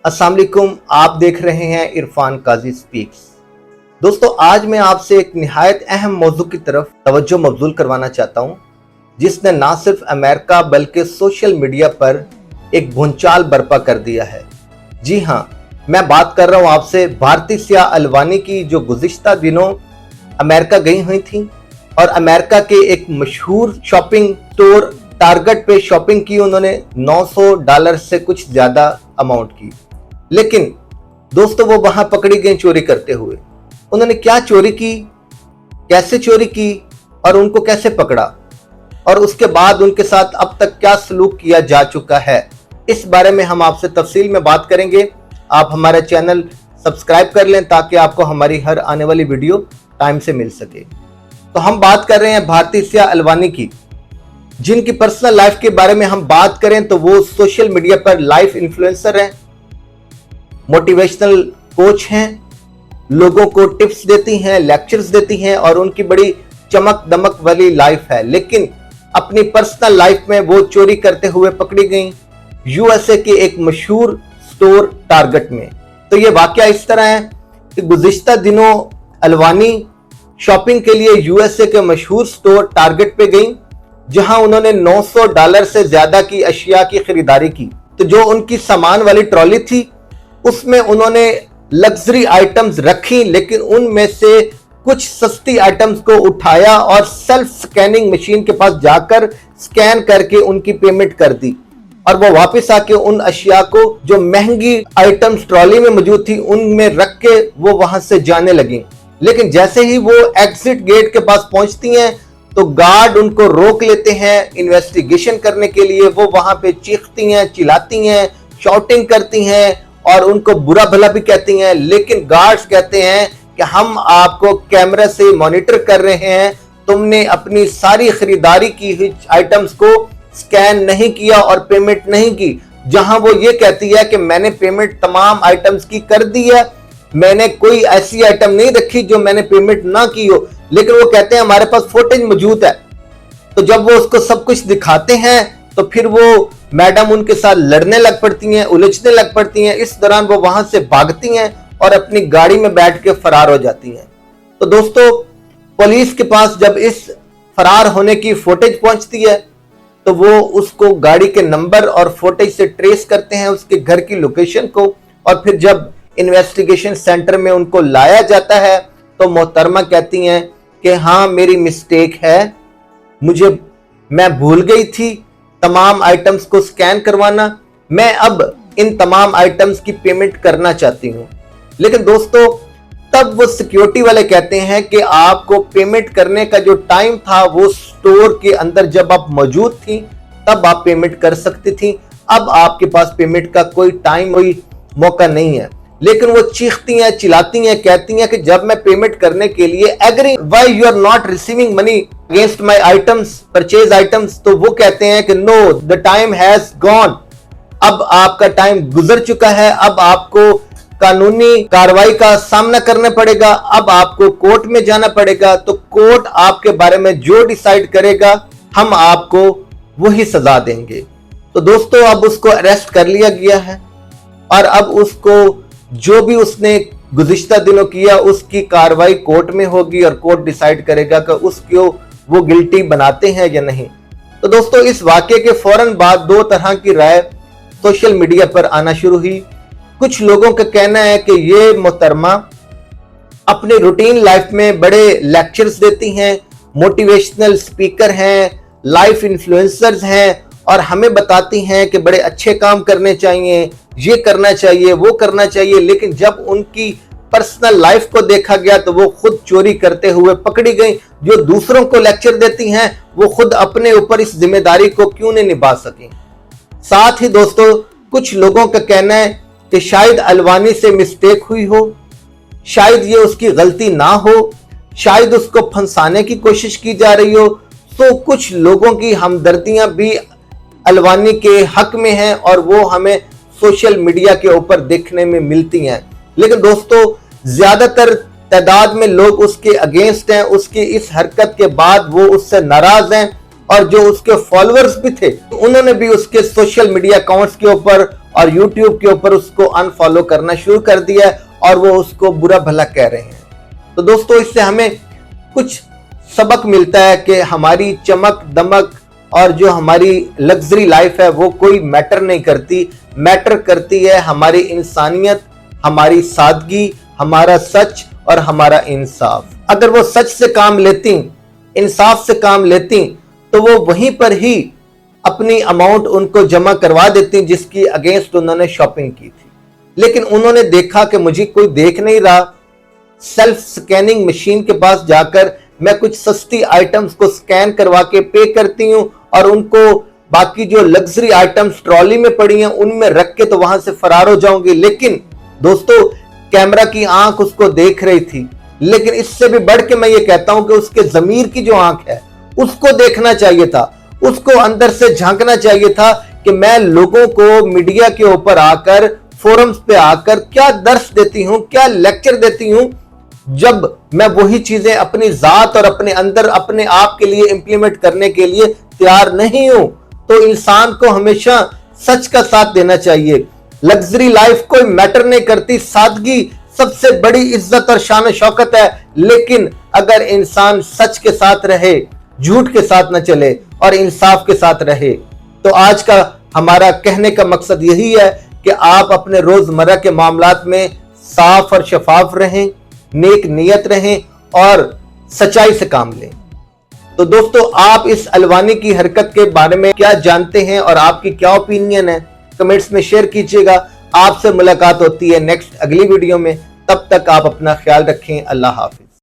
अस्सलाम वालेकुम, आप देख रहे हैं इरफान काजी स्पीक्स। दोस्तों, आज मैं आपसे एक निहायत अहम मौजू की तरफ तवज्जो मबजूल करवाना चाहता हूं, जिसने ना सिर्फ अमेरिका बल्कि सोशल मीडिया पर एक भूचाल बर्पा कर दिया है। जी हां, मैं बात कर रहा हूं आपसे भारती सिया अलवानी की, जो गुज़िश्ता दिनों अमेरिका गई हुई थी और अमेरिका के एक मशहूर शॉपिंग स्टोर टारगेट पे शॉपिंग की। उन्होंने $900 से कुछ ज्यादा अमाउंट की, लेकिन दोस्तों वो वहां पकड़ी गई चोरी करते हुए। उन्होंने क्या चोरी की, कैसे चोरी की और उनको कैसे पकड़ा, और उसके बाद उनके साथ अब तक क्या सलूक किया जा चुका है, इस बारे में हम आपसे तफसील में बात करेंगे। आप हमारा चैनल सब्सक्राइब कर लें ताकि आपको हमारी हर आने वाली वीडियो टाइम से मिल सके। तो हम बात कर रहे हैं भारती सिया अलवानी की, जिनकी पर्सनल लाइफ के बारे में हम बात करें तो वो सोशल मीडिया पर लाइफ इन्फ्लुएंसर हैं, मोटिवेशनल कोच हैं, लोगों को टिप्स देती हैं, लेक्चर्स देती हैं और उनकी बड़ी चमक दमक वाली लाइफ है। लेकिन अपनी पर्सनल लाइफ में वो चोरी करते हुए पकड़ी गई यूएसए के एक मशहूर स्टोर टारगेट में। तो ये वाकया इस तरह है कि गुज़िश्ता दिनों अलवानी शॉपिंग के लिए यूएसए के मशहूर स्टोर टारगेट पे गई, जहां उन्होंने $900 से ज्यादा की अशिया की खरीदारी की। तो जो उनकी सामान वाली ट्रॉली थी उसमें उन्होंने लग्जरी आइटम्स रखी, लेकिन उनमें से कुछ सस्ती आइटम्स को उठाया और सेल्फ स्कैनिंग मशीन के पास जाकर स्कैन करके उनकी पेमेंट कर दी और वो वापस आके उन अशिया को, जो महंगी आइटम्स ट्रॉली में मौजूद थी, उनमें रख के वो वहां से जाने लगी। लेकिन जैसे ही वो एग्जिट गेट के पास पहुंचती हैं तो गार्ड उनको रोक लेते हैं इन्वेस्टिगेशन करने के लिए। वो वहां पे चीखती हैं, चिल्लाती हैं, शॉटिंग करती हैं और उनको बुरा भला भी कहती हैं। लेकिन गार्ड्स कहते हैं कि हम आपको कैमरा से मॉनिटर कर रहे हैं, तुमने अपनी सारी खरीदारी की हुई आइटम्स को स्कैन नहीं किया और पेमेंट नहीं की। जहां वो ये कहती है कि मैंने पेमेंट तमाम आइटम्स की कर दी है, मैंने कोई ऐसी आइटम नहीं रखी जो मैंने पेमेंट ना की हो। लेकिन वो कहते हैं हमारे पास फुटेज मौजूद है। तो जब वो उसको सब कुछ दिखाते हैं तो फिर वो मैडम उनके साथ लड़ने लग पड़ती हैं, उलझने लग पड़ती हैं। इस दौरान वो वहां से भागती हैं और अपनी गाड़ी में बैठ के फरार हो जाती हैं। तो दोस्तों, पुलिस के पास जब इस फरार होने की फुटेज पहुंचती है तो वो उसको गाड़ी के नंबर और फुटेज से ट्रेस करते हैं, उसके घर की लोकेशन को। और फिर जब इन्वेस्टिगेशन सेंटर में उनको लाया जाता है तो मोहतरमा कहती हैं कि हाँ, मेरी मिस्टेक है, मैं भूल गई थी तमाम आइटम्स को स्कैन करवाना, मैं अब इन तमाम आइटम्स की पेमेंट करना चाहती हूँ। लेकिन दोस्तों, तब वो सिक्योरिटी वाले कहते हैं कि आपको पेमेंट करने का जो टाइम था वो स्टोर के अंदर जब आप मौजूद थी तब आप पेमेंट कर सकती थी, अब आपके पास पेमेंट का कोई टाइम, कोई मौका नहीं है। लेकिन वो चीखती हैं, चिल्लाती हैं, कहती हैं कि जब मैं पेमेंट करने के लिए agree, why you are not receiving money against my items, purchase items. तो वो कहते हैं कि no, the time has gone, अब आपका टाइम गुजर चुका है, अब आपको कानूनी कार्रवाई का सामना करना पड़ेगा, अब आपको कोर्ट में जाना पड़ेगा। तो कोर्ट आपके बारे में जो डिसाइड करेगा हम आपको वही सजा देंगे। तो दोस्तों, अब उसको अरेस्ट कर लिया गया है और अब उसको जो भी उसने गुज़िश्ता दिनों किया उसकी कार्रवाई कोर्ट में होगी और कोर्ट डिसाइड करेगा कि उसको वो गिल्टी बनाते हैं या नहीं। तो दोस्तों, इस वाकये के फौरन बाद दो तरह की राय सोशल मीडिया पर आना शुरू हुई। कुछ लोगों का कहना है कि ये मोहतरमा अपने रूटीन लाइफ में बड़े लेक्चर्स देती हैं, मोटिवेशनल स्पीकर हैं, लाइफ इन्फ्लुएंसर्स हैं और हमें बताती हैं कि बड़े अच्छे काम करने चाहिए, ये करना चाहिए, वो करना चाहिए। लेकिन जब उनकी पर्सनल लाइफ को देखा गया तो वो खुद चोरी करते हुए पकड़ी गई। जो दूसरों को लेक्चर देती हैं वो खुद अपने ऊपर इस जिम्मेदारी को क्यों नहीं निभा सकी। साथ ही दोस्तों, कुछ लोगों का कहना है कि शायद अलवानी से मिस्टेक हुई हो, शायद ये उसकी गलती ना हो, शायद उसको फंसाने की कोशिश की जा रही हो। तो कुछ लोगों की हमदर्दियां भी अलवानी के हक में हैं और वो हमें सोशल मीडिया के ऊपर देखने में मिलती हैं। लेकिन दोस्तों, ज्यादातर तादाद में लोग उसके अगेंस्ट हैं। उसकी इस हरकत के बाद वो उससे नाराज हैं और जो उसके फॉलोअर्स भी थे उन्होंने भी उसके सोशल मीडिया अकाउंट्स के ऊपर और YouTube के ऊपर उसको अनफॉलो करना शुरू कर दिया है और वो उसको बुरा भला कह रहे हैं। तो दोस्तों, इससे हमें कुछ सबक मिलता है कि हमारी चमक दमक और जो हमारी लग्जरी लाइफ है वो कोई मैटर नहीं करती। मैटर करती है हमारी इंसानियत, हमारी सादगी, हमारा सच और हमारा इंसाफ। अगर वो सच से काम लेती, इंसाफ से काम लेती, तो वो वहीं पर ही अपनी अमाउंट उनको जमा करवा देती जिसकी अगेंस्ट उन्होंने शॉपिंग की थी। लेकिन उन्होंने देखा कि मुझे कोई देख नहीं रहा, सेल्फ स्कैनिंग मशीन के पास जाकर मैं कुछ सस्ती आइटम्स को स्कैन करवा के पे करती हूं और उनको बाकी जो लग्जरी आइटम्स ट्रॉली में पड़ी हैं उनमें रख के तो वहां से फरार हो जाऊंगी। लेकिन दोस्तों, कैमरा की आंख उसको देख रही थी। लेकिन इससे भी बढ़ के मैं ये कहता हूं कि उसके ज़मीर की जो आंख है उसको देखना चाहिए था, उसको अंदर से झांकना चाहिए था कि मैं लोगों को मीडिया के ऊपर आकर, फोरम्स पे आकर क्या दर्श देती हूं, क्या लेक्चर देती हूं, जब मैं वही चीजें अपनी जात और अपने अंदर अपने आप के लिए इंप्लीमेंट करने के लिए तैयार नहीं हूं। तो इंसान को हमेशा सच का साथ देना चाहिए। लग्जरी लाइफ कोई मैटर नहीं करती, सादगी सबसे बड़ी इज्जत और शान शौकत है। लेकिन अगर इंसान सच के साथ रहे, झूठ के साथ न चले और इंसाफ के साथ रहे, तो आज का हमारा कहने का मकसद यही है कि आप अपने रोजमर्रा के मामलात में साफ और शफाफ रहें, नेक नियत रहें और सच्चाई से काम लें। तो दोस्तों, आप इस अलवानी की हरकत के बारे में क्या जानते हैं और आपकी क्या ओपिनियन है, कमेंट्स में शेयर कीजिएगा। आपसे मुलाकात होती है नेक्स्ट अगली वीडियो में। तब तक आप अपना ख्याल रखें। अल्लाह हाफिज।